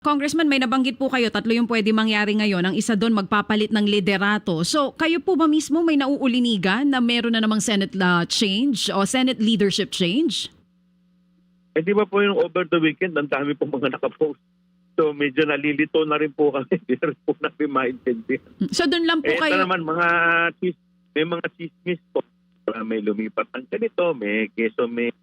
Congressman, may nabanggit po kayo, tatlo yung pwede mangyari ngayon. Ang isa doon, magpapalit ng liderato. So, kayo po ba mismo may nauulinigan na meron na namang Senate change o Senate leadership change? Eh di ba po yung over the weekend, ang dami po mga nakapost. So medyo nalilito na rin po kami. Hindi rin po namin maintindihan. So, doon lang po Ito kayo. naman, may mga chismis po. May lumipat ng ganito, may keso, may...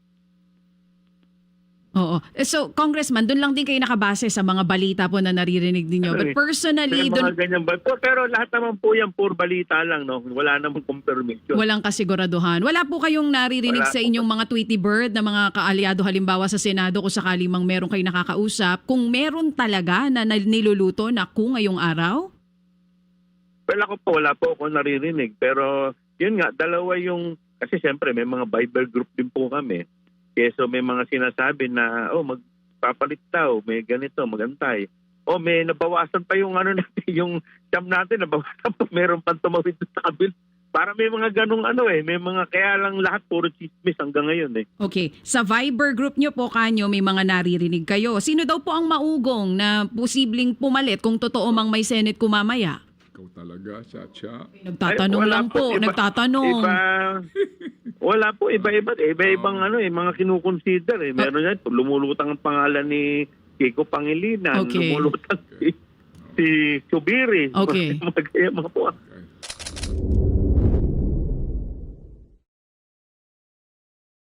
Oo. So, Congressman, doon lang din kayo nakabase sa mga balita po na naririnig ninyo. But personally, May mga doon ganyan ba? Pero lahat naman po yan, pure balita lang, no? Wala namang confirmation. walang kasiguraduhan. Wala po kayong naririnig Wala sa po. inyong mga Tweety Bird na mga kaalyado halimbawa sa Senado kung sakali mang meron kayo nakakausap, kung meron talaga na niluluto na kung ngayong araw? Well, ako po, wala po ako naririnig. Pero yun nga, dalawa yung... Kasi siyempre, may mga Viber group din po kami. So may mga sinasabi na, magpapalit daw, may ganito, magantay. May nabawasan pa yung ano natin, yung jam natin, nabawasan pa, meron pang tumawid sa kabil. Para may mga ganong may mga, kaya lang lahat puro chismis hanggang ngayon Okay. Sa Viber group nyo po kanyo, may mga naririnig kayo. Sino daw po ang maugong na posibleng pumalit kung totoo mang may Senate kumamaya? Ikaw talaga, Chacha. Nagtatanong Wala lang po, po, nagtatanong. Wala po, iba-ibang mga kinukonsider Meron yan, lumulutang ang pangalan ni Kiko Pangilinan, Okay. lumulutang si Subiri. Okay. Mga po.